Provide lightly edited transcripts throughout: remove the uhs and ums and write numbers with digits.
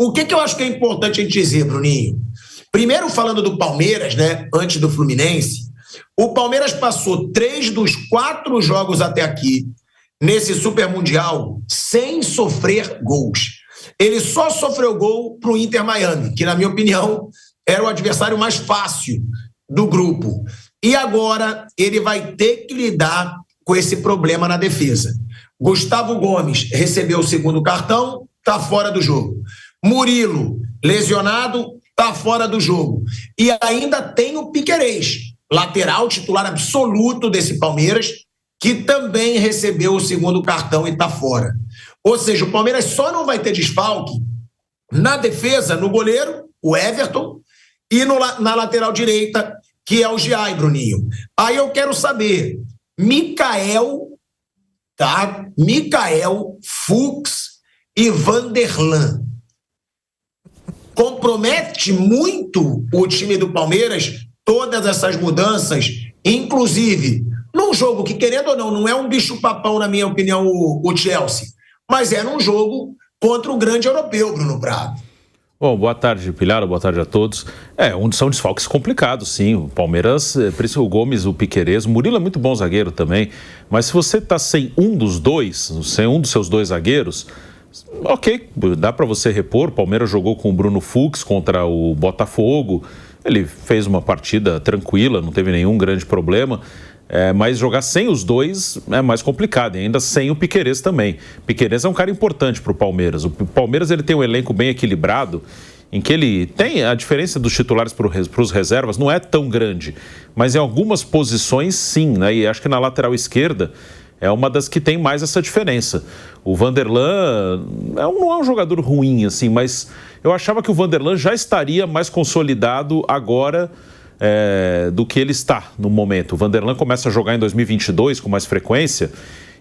O que eu acho que é importante a gente dizer, Bruninho? Primeiro, falando do Palmeiras, né, antes do Fluminense, o Palmeiras passou 3 dos 4 jogos até aqui, nesse Super Mundial, sem sofrer gols. Ele só sofreu gol para o Inter Miami, que, na minha opinião, era o adversário mais fácil do grupo. E agora ele vai ter que lidar com esse problema na defesa. Gustavo Gomes recebeu o segundo cartão, está fora do jogo. Murilo, lesionado, está fora do jogo. E ainda tem o Piquerez, lateral titular absoluto desse Palmeiras, que também recebeu o segundo cartão e está fora. Ou seja, o Palmeiras só não vai ter desfalque na defesa, no goleiro, o Everton, e na lateral direita, que é o Giai, Bruninho. Aí eu quero saber, Mikael, Fux e Vanderlan. Compromete muito o time do Palmeiras, todas essas mudanças, inclusive num jogo que, querendo ou não é um bicho-papão, na minha opinião, o Chelsea, mas é num jogo contra o grande europeu, Bruno Prado. Bom, boa tarde, Pilhara, boa tarde a todos. São desfalques complicados, sim. O Palmeiras, por isso o Gomes, o Piquerez, o Murilo é muito bom zagueiro também, mas se você está sem um dos dois, sem um dos seus dois zagueiros, ok, dá para você repor. O Palmeiras jogou com o Bruno Fux contra o Botafogo, ele fez uma partida tranquila, não teve nenhum grande problema. Mas jogar sem os dois é mais complicado, e ainda sem o Piquerez também. Piquerez é um cara importante para o Palmeiras. O Palmeiras ele tem um elenco bem equilibrado, em que ele tem a diferença dos titulares para os reservas, não é tão grande, mas em algumas posições sim, né? E acho que na lateral esquerda é uma das que tem mais essa diferença. O Vanderlan não é um jogador ruim, assim, mas eu achava que o Vanderlan já estaria mais consolidado agora do que ele está no momento. O Vanderlan começa a jogar em 2022 com mais frequência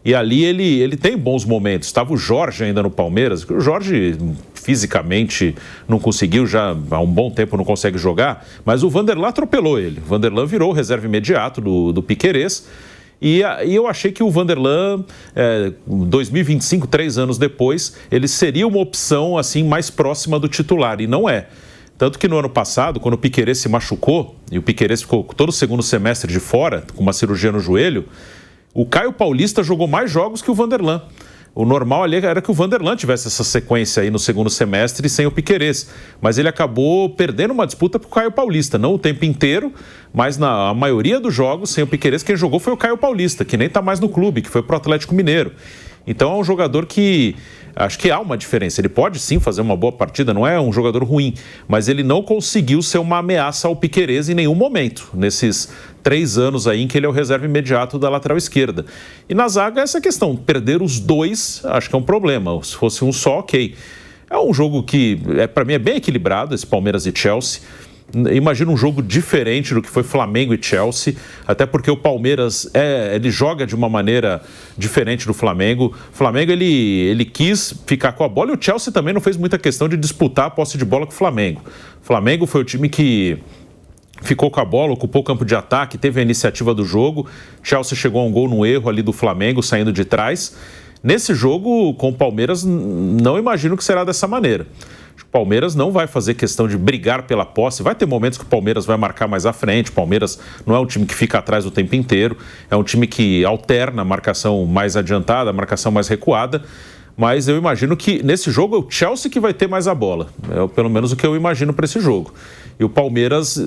e ali ele tem bons momentos. Estava o Jorge ainda no Palmeiras, o Jorge fisicamente não conseguiu, já há um bom tempo não consegue jogar, mas o Vanderlan atropelou ele. O Vanderlan virou o reserva imediato do Piquerez. E eu achei que o Vanderlan, 2025, 3 anos depois, ele seria uma opção assim mais próxima do titular, e não é. Tanto que no ano passado, quando o Piquerez se machucou, e o Piquerez ficou todo o segundo semestre de fora, com uma cirurgia no joelho, o Caio Paulista jogou mais jogos que o Vanderlan. O normal ali era que o Vanderlan tivesse essa sequência aí no segundo semestre sem o Piquerez. Mas ele acabou perdendo uma disputa para o Caio Paulista. Não o tempo inteiro, mas na maioria dos jogos sem o Piquerez, quem jogou foi o Caio Paulista, que nem está mais no clube, que foi para o Atlético Mineiro. Então é um jogador que acho que há uma diferença. Ele pode sim fazer uma boa partida, não é um jogador ruim, mas ele não conseguiu ser uma ameaça ao Piquerez em nenhum momento, nesses 3 anos aí em que ele é o reserva imediato da lateral esquerda. E na zaga, essa questão, perder os dois, acho que é um problema. Se fosse um só, ok. É um jogo que, para mim, é bem equilibrado, esse Palmeiras e Chelsea. Imagina um jogo diferente do que foi Flamengo e Chelsea, até porque o Palmeiras ele joga de uma maneira diferente do Flamengo. O Flamengo ele quis ficar com a bola, e o Chelsea também não fez muita questão de disputar a posse de bola com o Flamengo. O Flamengo foi o time que ficou com a bola, ocupou o campo de ataque, teve a iniciativa do jogo. Chelsea chegou a um gol no erro ali do Flamengo, saindo de trás. Nesse jogo com o Palmeiras, não imagino que será dessa maneira. O Palmeiras não vai fazer questão de brigar pela posse. Vai ter momentos que o Palmeiras vai marcar mais à frente. O Palmeiras não é um time que fica atrás o tempo inteiro. É um time que alterna a marcação mais adiantada, a marcação mais recuada. Mas eu imagino que nesse jogo é o Chelsea que vai ter mais a bola. É pelo menos o que eu imagino para esse jogo. E o Palmeiras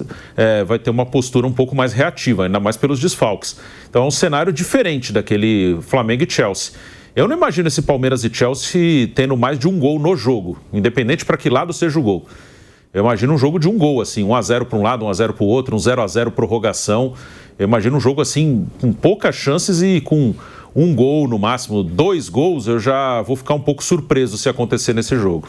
vai ter uma postura um pouco mais reativa, ainda mais pelos desfalques. Então é um cenário diferente daquele Flamengo e Chelsea. Eu não imagino esse Palmeiras e Chelsea tendo mais de um gol no jogo, independente para que lado seja o gol. Eu imagino um jogo de um gol, assim, 1-0 para um lado, 1-0 para o outro, um 0-0 prorrogação. Eu imagino um jogo assim, com poucas chances e com um gol no máximo, 2 gols, eu já vou ficar um pouco surpreso se acontecer nesse jogo.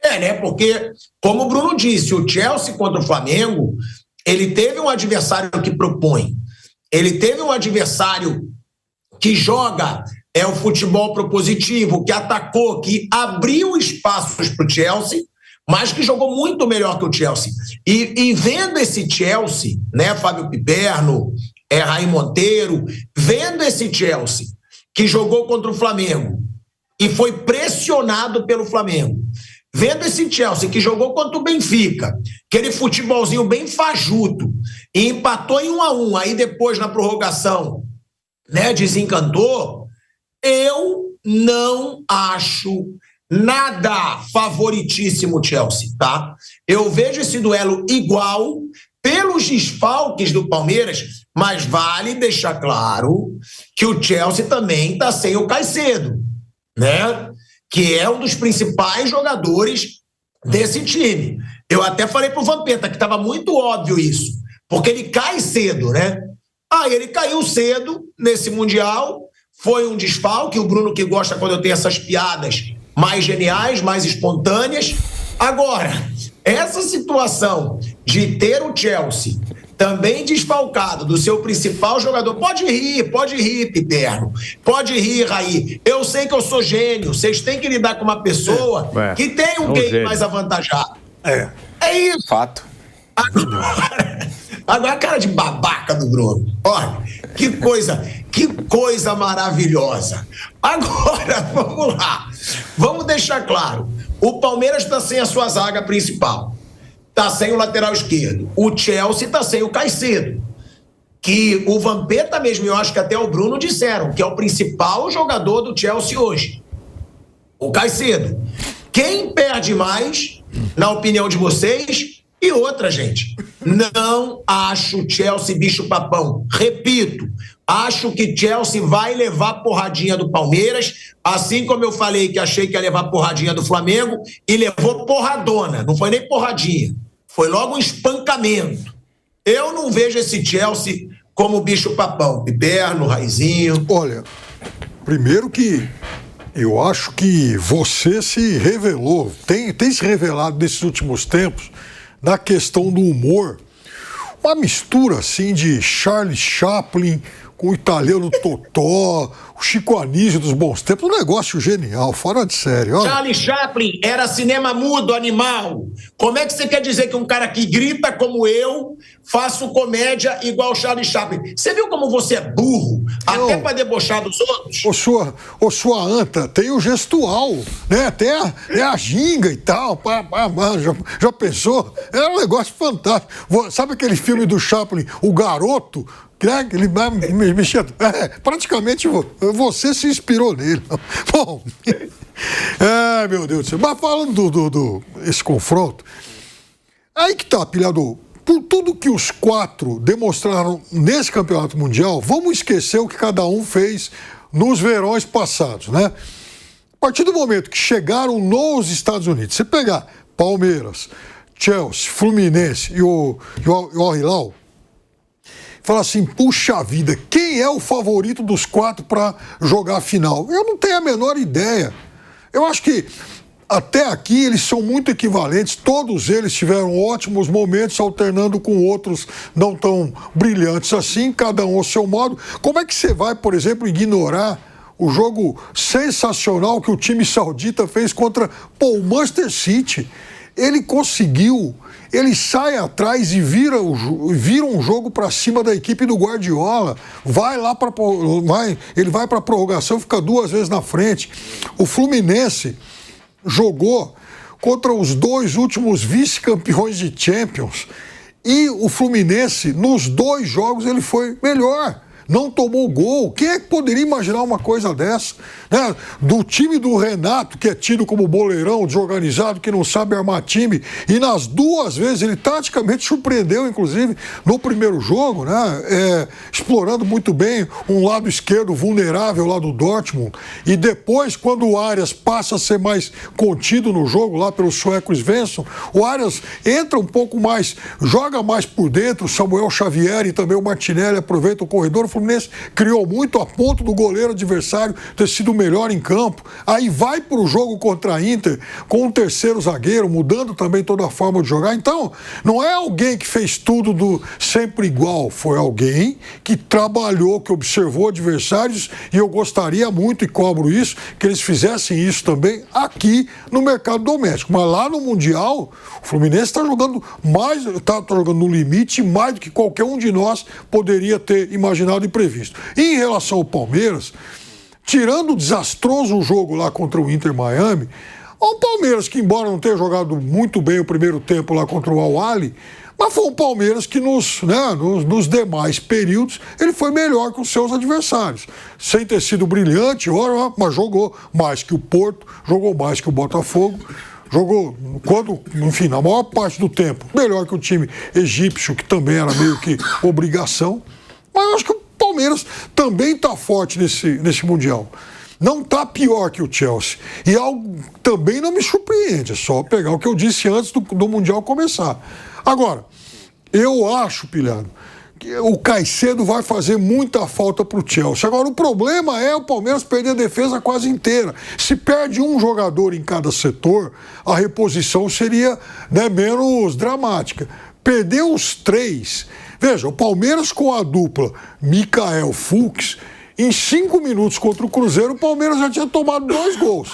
Né? Porque, como o Bruno disse, o Chelsea contra o Flamengo, ele teve um adversário que propõe, ele teve um adversário que joga o futebol propositivo, que atacou, que abriu espaços para o Chelsea, mas que jogou muito melhor que o Chelsea. E vendo esse Chelsea, né, Fábio Piperno, Raí Monteiro, vendo esse Chelsea que jogou contra o Flamengo e foi pressionado pelo Flamengo. Vendo esse Chelsea que jogou contra o Benfica, aquele futebolzinho bem fajuto, e empatou em 1-1, aí depois na prorrogação, né, desencantou, eu não acho nada favoritíssimo o Chelsea, tá? Eu vejo esse duelo igual pelos desfalques do Palmeiras, mas vale deixar claro que o Chelsea também está sem o Caicedo, né? Que é um dos principais jogadores desse time. Eu até falei pro Vampeta que estava muito óbvio isso, porque ele cai cedo, né? Ele caiu cedo nesse Mundial, foi um desfalque, o Bruno que gosta quando eu tenho essas piadas mais geniais, mais espontâneas. Agora, essa situação de ter o Chelsea também desfalcado do seu principal jogador, pode rir, Piperno, pode rir, Raí. Eu sei que eu sou gênio, vocês têm que lidar com uma pessoa que tem um game mais avantajado. É isso. Fato. Agora a cara de babaca do Bruno. Olha, que coisa maravilhosa. Agora, vamos lá. Vamos deixar claro. O Palmeiras está sem a sua zaga principal. Está sem o lateral esquerdo. O Chelsea está sem o Caicedo. Que o Vampeta mesmo, eu acho que até o Bruno disseram, que é o principal jogador do Chelsea hoje. O Caicedo. Quem perde mais, na opinião de vocês? E outra, gente, não acho o Chelsea bicho-papão. Repito, acho que Chelsea vai levar porradinha do Palmeiras, assim como eu falei que achei que ia levar porradinha do Flamengo, e levou porradona, não foi nem porradinha, foi logo um espancamento. Eu não vejo esse Chelsea como bicho-papão. Piperno, Raizinho. Olha, primeiro que eu acho que você se revelou, tem se revelado nesses últimos tempos, na questão do humor, uma mistura assim de Charlie Chaplin com o italiano Totó, o Chico Anísio dos bons tempos, um negócio genial, fora de série. Olha. Charlie Chaplin era cinema mudo, animal. Como é que você quer dizer que um cara que grita como eu faço comédia igual o Charlie Chaplin? Você viu como você é burro, até para debochar dos outros? Ô sua anta, tem o gestual, né? Até a ginga e tal. Já pensou? É um negócio fantástico. Sabe aquele filme do Chaplin, O Garoto? Ele mexia. Praticamente você se inspirou nele. Bom, meu Deus do céu. Mas falando esse confronto, aí que tá, pilhador. Por tudo que os quatro demonstraram nesse campeonato mundial, vamos esquecer o que cada um fez nos verões passados, né? A partir do momento que chegaram nos Estados Unidos, você pegar Palmeiras, Chelsea, Fluminense e o Al Hilal, fala assim, puxa vida, quem é o favorito dos quatro para jogar a final? Eu não tenho a menor ideia. Eu acho que até aqui eles são muito equivalentes, todos eles tiveram ótimos momentos, alternando com outros não tão brilhantes assim, cada um ao seu modo. Como é que você vai, por exemplo, ignorar o jogo sensacional que o time saudita fez contra o Manchester City? Ele conseguiu, ele sai atrás e vira um jogo para cima da equipe do Guardiola, ele vai para a prorrogação, fica 2 vezes na frente. O Fluminense jogou contra os 2 últimos vice-campeões de Champions e o Fluminense, nos 2 jogos, ele foi melhor. Não tomou gol. Quem é que poderia imaginar uma coisa dessa? Né? Do time do Renato, que é tido como boleirão, desorganizado, que não sabe armar time, e nas 2 vezes ele taticamente surpreendeu, inclusive, no primeiro jogo, né? Explorando muito bem um lado esquerdo vulnerável lá do Dortmund, e depois, quando o Arias passa a ser mais contido no jogo, lá pelo sueco Svensson, o Arias entra um pouco mais, joga mais por dentro, o Samuel Xavier e também o Martinelli aproveitam o corredor. O Fluminense criou muito a ponto do goleiro adversário ter sido o melhor em campo. Aí vai para o jogo contra a Inter com um terceiro zagueiro, mudando também toda a forma de jogar. Então, não é alguém que fez tudo sempre igual. Foi alguém que trabalhou, que observou adversários, e eu gostaria muito, e cobro isso, que eles fizessem isso também aqui no mercado doméstico. Mas lá no Mundial, o Fluminense está jogando mais, está jogando no limite, mais do que qualquer um de nós poderia ter imaginado e previsto. E em relação ao Palmeiras, tirando o desastroso jogo lá contra o Inter Miami, o Palmeiras, que embora não tenha jogado muito bem o primeiro tempo lá contra o Al-Ahly, mas foi um Palmeiras que nos demais períodos ele foi melhor que os seus adversários. Sem ter sido brilhante, mas jogou mais que o Porto, jogou mais que o Botafogo, jogou, enfim, na maior parte do tempo, melhor que o time egípcio, que também era meio que obrigação. Mas eu acho que o Palmeiras também está forte nesse Mundial. Não está pior que o Chelsea. E algo também não me surpreende, é só pegar o que eu disse antes do Mundial começar. Agora, eu acho, Pilhado, que o Caicedo vai fazer muita falta para o Chelsea. Agora, o problema é o Palmeiras perder a defesa quase inteira. Se perde um jogador em cada setor, a reposição seria menos dramática. Perder os 3... Veja, o Palmeiras com a dupla Michael Fux, em 5 minutos contra o Cruzeiro, o Palmeiras já tinha tomado 2 gols.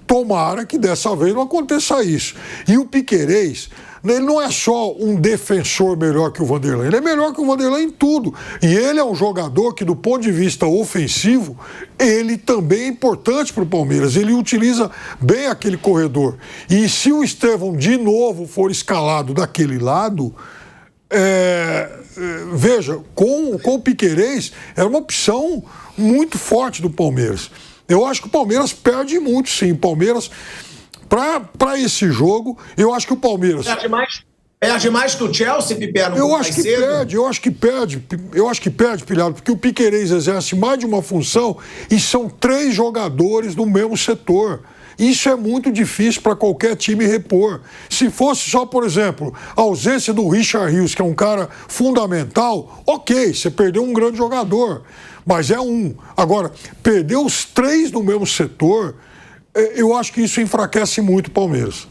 Tomara que dessa vez não aconteça isso. E o Piquerez, ele não é só um defensor melhor que o Vanderlei, ele é melhor que o Vanderlei em tudo. E ele é um jogador que, do ponto de vista ofensivo, ele também é importante para o Palmeiras. Ele utiliza bem aquele corredor. E se o Estevão de novo for escalado daquele lado... veja, com o Piquerez era uma opção muito forte do Palmeiras. Eu acho que o Palmeiras perde muito, sim. O Palmeiras, para esse jogo, eu acho que o Palmeiras... Perde mais que o Chelsea, Piperno? Eu acho que perde, Pilhado, porque o Piquerez exerce mais de uma função e são 3 jogadores no mesmo setor. Isso é muito difícil para qualquer time repor. Se fosse só, por exemplo, a ausência do Richard Rios, que é um cara fundamental, ok, você perdeu um grande jogador, mas é um. Agora, perder os 3 no mesmo setor, eu acho que isso enfraquece muito o Palmeiras.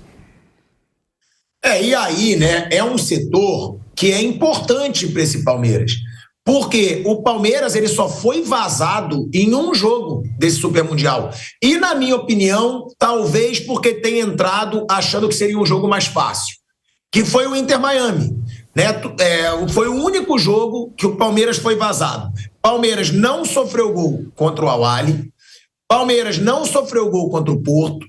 E aí, é um setor que é importante para esse Palmeiras. Porque o Palmeiras ele só foi vazado em um jogo desse Super Mundial. E, na minha opinião, talvez porque tenha entrado achando que seria um jogo mais fácil. Que foi o Inter Miami. Foi o único jogo que o Palmeiras foi vazado. Palmeiras não sofreu gol contra o Al-Ahly. Palmeiras não sofreu gol contra o Porto.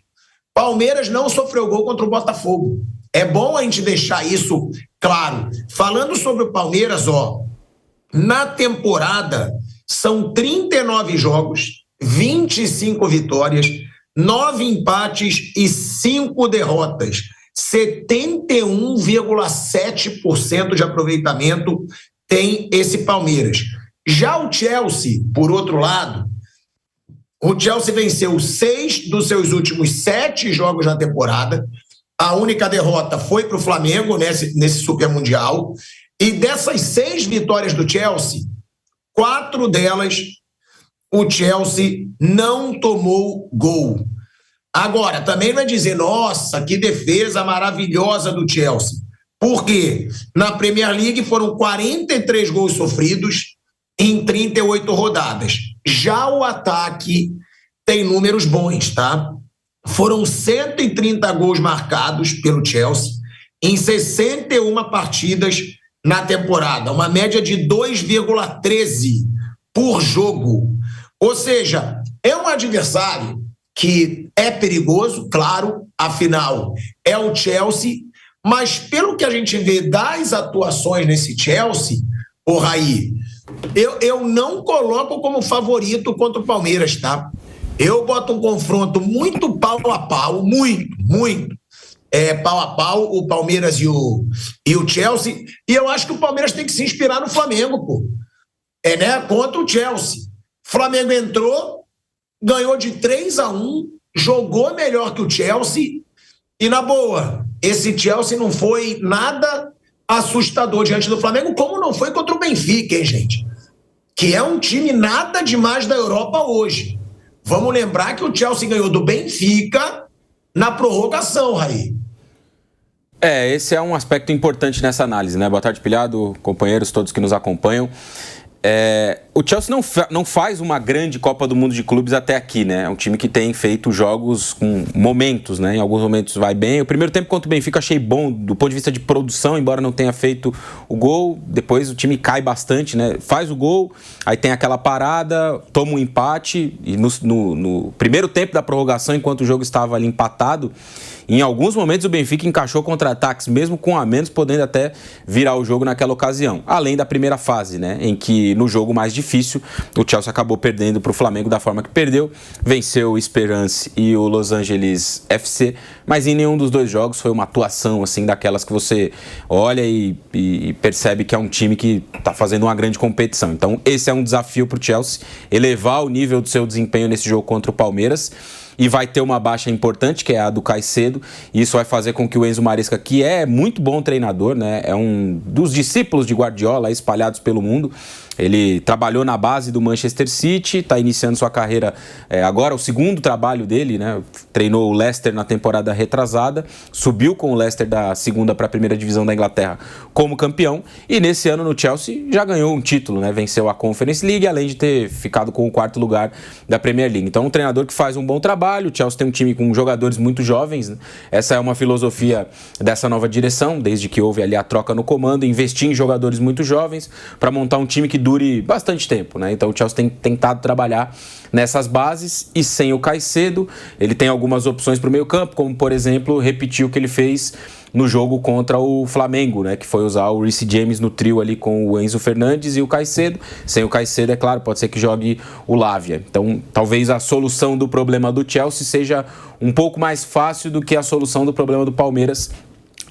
Palmeiras não sofreu gol contra o Botafogo. É bom a gente deixar isso claro. Falando sobre o Palmeiras, na temporada, são 39 jogos, 25 vitórias, 9 empates e 5 derrotas. 71,7% de aproveitamento tem esse Palmeiras. Já o Chelsea, por outro lado, o Chelsea venceu 6 dos seus últimos 7 jogos na temporada. A única derrota foi para o Flamengo nesse Super Mundial. E dessas 6 vitórias do Chelsea, 4 delas, o Chelsea não tomou gol. Agora, também vai dizer, nossa, que defesa maravilhosa do Chelsea. Por quê? Na Premier League foram 43 gols sofridos em 38 rodadas. Já o ataque tem números bons, tá? Foram 130 gols marcados pelo Chelsea em 61 partidas na temporada, uma média de 2,13 por jogo. Ou seja, é um adversário que é perigoso, claro, afinal é o Chelsea, mas pelo que a gente vê das atuações nesse Chelsea, Raí, eu não coloco como favorito contra o Palmeiras, tá? Eu boto um confronto muito pau a pau, muito pau a pau, o Palmeiras e o Chelsea, e eu acho que o Palmeiras tem que se inspirar no Flamengo, contra o Chelsea. Flamengo entrou, ganhou de 3-1, jogou melhor que o Chelsea, e na boa, esse Chelsea não foi nada assustador diante do Flamengo, como não foi contra o Benfica, hein, gente? Que é um time nada demais da Europa hoje. Vamos lembrar que o Chelsea ganhou do Benfica na prorrogação, Raí. Esse é um aspecto importante nessa análise, né? Boa tarde, Pilhado, companheiros, todos que nos acompanham. O Chelsea não faz uma grande Copa do Mundo de clubes até aqui, né? É um time que tem feito jogos com momentos, né? Em alguns momentos vai bem. O primeiro tempo contra o Benfica achei bom do ponto de vista de produção, embora não tenha feito o gol. Depois o time cai bastante, né? Faz o gol, aí tem aquela parada, toma um empate. E no primeiro tempo da prorrogação, enquanto o jogo estava ali empatado, em alguns momentos o Benfica encaixou contra-ataques, mesmo com a menos, podendo até virar o jogo naquela ocasião. Além da primeira fase, né? Em que no jogo mais difícil, o Chelsea acabou perdendo para o Flamengo da forma que perdeu, venceu o Esperance e o Los Angeles FC, mas em nenhum dos dois jogos foi uma atuação assim daquelas que você olha e percebe que é um time que está fazendo uma grande competição. Então esse é um desafio para o Chelsea, elevar o nível do seu desempenho nesse jogo contra o Palmeiras. E vai ter uma baixa importante, que é a do Caicedo, e isso vai fazer com que o Enzo Maresca, que é muito bom treinador, né, é um dos discípulos de Guardiola espalhados pelo mundo. Ele trabalhou na base do Manchester City, está iniciando sua carreira agora, o segundo trabalho dele, né? Treinou o Leicester na temporada retrasada, subiu com o Leicester da segunda para a primeira divisão da Inglaterra como campeão, e nesse ano no Chelsea já ganhou um título, né? Venceu a Conference League, além de ter ficado com o 4º lugar da Premier League. Então um treinador que faz um bom trabalho. O Chelsea tem um time com jogadores muito jovens, né? Essa é uma filosofia dessa nova direção, desde que houve ali a troca no comando, investir em jogadores muito jovens para montar um time que dure bastante tempo, né? Então o Chelsea tem tentado trabalhar nessas bases, e sem o Caicedo ele tem algumas opções para o meio campo, como por exemplo repetir o que ele fez no jogo contra o Flamengo, né, que foi usar o Reece James no trio ali com o Enzo Fernandes e o Caicedo. Sem o Caicedo, é claro, pode ser que jogue o Lavia. Então talvez a solução do problema do Chelsea seja um pouco mais fácil do que a solução do problema do Palmeiras,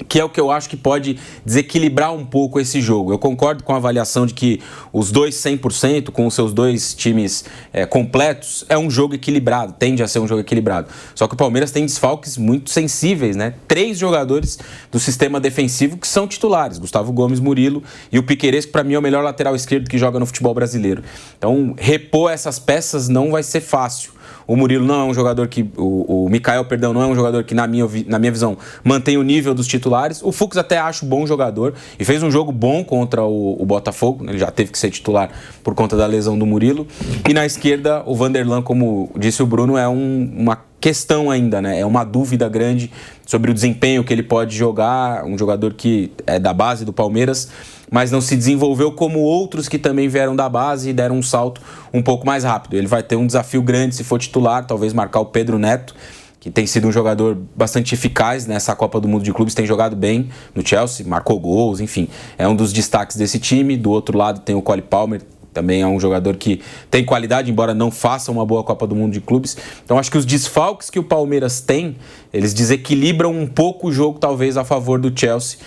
que é o que eu acho que pode desequilibrar um pouco esse jogo. Eu concordo com a avaliação de que os dois 100%, com os seus dois times completos, é um jogo equilibrado, tende a ser um jogo equilibrado. Só que o Palmeiras tem desfalques muito sensíveis, né? 3 jogadores do sistema defensivo que são titulares, Gustavo Gomes, Murilo e o Piquerez, que para mim é o melhor lateral esquerdo que joga no futebol brasileiro. Então, repor essas peças não vai ser fácil. O Murilo não é um jogador que... O Mikael, perdão, não é um jogador que, na minha visão, mantém o nível dos titulares. O Fux até acho bom jogador e fez um jogo bom contra o Botafogo. Ele já teve que ser titular por conta da lesão do Murilo. E na esquerda, o Vanderlan, como disse o Bruno, é uma questão ainda, né? É uma dúvida grande sobre o desempenho que ele pode jogar. Um jogador que é da base do Palmeiras, mas não se desenvolveu como outros que também vieram da base e deram um salto um pouco mais rápido. Ele vai ter um desafio grande se for titular, talvez marcar o Pedro Neto, que tem sido um jogador bastante eficaz nessa Copa do Mundo de Clubes, tem jogado bem no Chelsea, marcou gols, enfim, é um dos destaques desse time. Do outro lado tem o Cole Palmer, também é um jogador que tem qualidade, embora não faça uma boa Copa do Mundo de Clubes. Então acho que os desfalques que o Palmeiras tem, eles desequilibram um pouco o jogo, talvez, a favor do Chelsea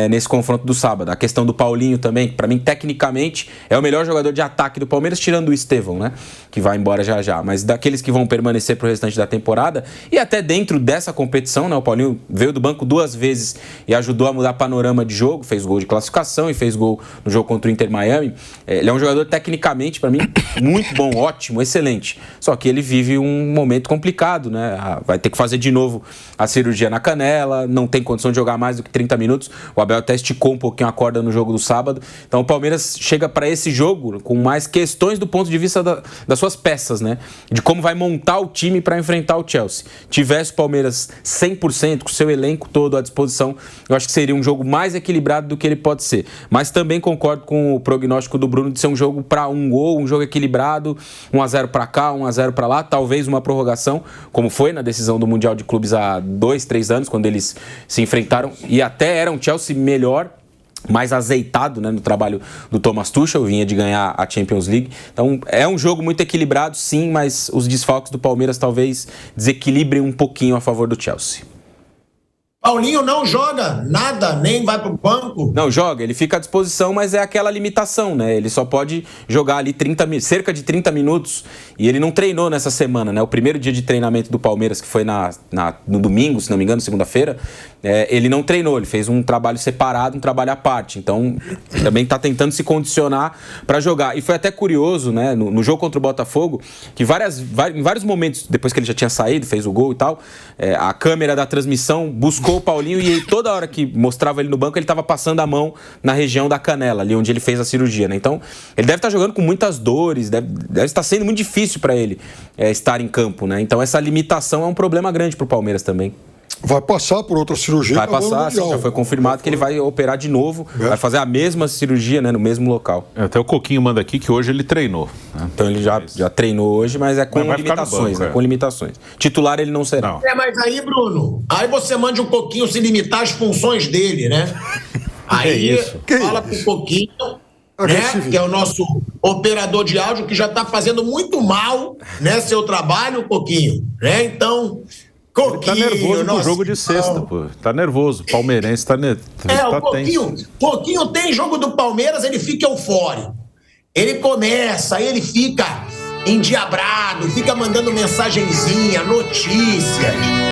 nesse confronto do sábado. A questão do Paulinho também, que para mim, tecnicamente, é o melhor jogador de ataque do Palmeiras, tirando o Estevão, né? Que vai embora já já. Mas daqueles que vão permanecer pro restante da temporada, e até dentro dessa competição, né? O Paulinho veio do banco 2 vezes e ajudou a mudar panorama de jogo, fez gol de classificação e fez gol no jogo contra o Inter Miami. Ele é um jogador tecnicamente, para mim, muito bom, ótimo, excelente. Só que ele vive um momento complicado, né? Vai ter que fazer de novo a cirurgia na canela, não tem condição de jogar mais do que 30 minutos. O Abel até esticou um pouquinho a corda no jogo do sábado. Então o Palmeiras chega para esse jogo com mais questões do ponto de vista das suas peças, né? De como vai montar o time para enfrentar o Chelsea. Tivesse o Palmeiras 100%, com o seu elenco todo à disposição, eu acho que seria um jogo mais equilibrado do que ele pode ser. Mas também concordo com o prognóstico do Bruno de ser um jogo para um gol, um jogo equilibrado, 1-0 para cá, 1-0 para lá, talvez uma prorrogação, como foi na decisão do Mundial de Clubes há 2, 3 anos, quando eles se enfrentaram, e até era um Chelsea melhor, mais azeitado, né, no trabalho do Thomas Tuchel, vinha de ganhar a Champions League. Então é um jogo muito equilibrado, sim, mas os desfalques do Palmeiras talvez desequilibrem um pouquinho a favor do Chelsea. Paulinho não joga nada, nem vai pro banco? Não, joga, ele fica à disposição, mas é aquela limitação, né? Ele só pode jogar ali cerca de 30 minutos, e ele não treinou nessa semana, né? O primeiro dia de treinamento do Palmeiras, que foi no domingo, se não me engano, segunda-feira, ele não treinou, ele fez um trabalho separado, um trabalho à parte. Então, também está tentando se condicionar para jogar. E foi até curioso, né? No jogo contra o Botafogo, que em vários momentos, depois que ele já tinha saído, fez o gol e tal, a câmera da transmissão buscou o Paulinho e toda hora que mostrava ele no banco, ele estava passando a mão na região da canela, ali onde ele fez a cirurgia, né? Então, ele deve estar jogando com muitas dores, deve estar sendo muito difícil para ele estar em campo, né? Então, essa limitação é um problema grande para o Palmeiras também. Vai passar por outra cirurgia. Vai passar, sim, já foi confirmado que ele vai operar de novo, vai fazer a mesma cirurgia, né, no mesmo local. Até o Coquinho manda aqui que hoje ele treinou. Né? Então ele já treinou hoje, mas é com limitações, banco, com limitações. Titular ele não será. Não. Mas aí, Bruno, aí você manda um Coquinho se limitar às funções dele, né? Aí fala pro Coquinho, né, que é o nosso operador de áudio, que já tá fazendo muito mal, né, seu trabalho, Coquinho, né? Então... Coquinho, ele tá nervoso pro jogo de sexta, pô. Tá nervoso. Palmeirense tá o Coquinho tem jogo do Palmeiras, ele fica eufórico. Ele começa, aí ele fica endiabrado, fica mandando mensagenzinha, notícias.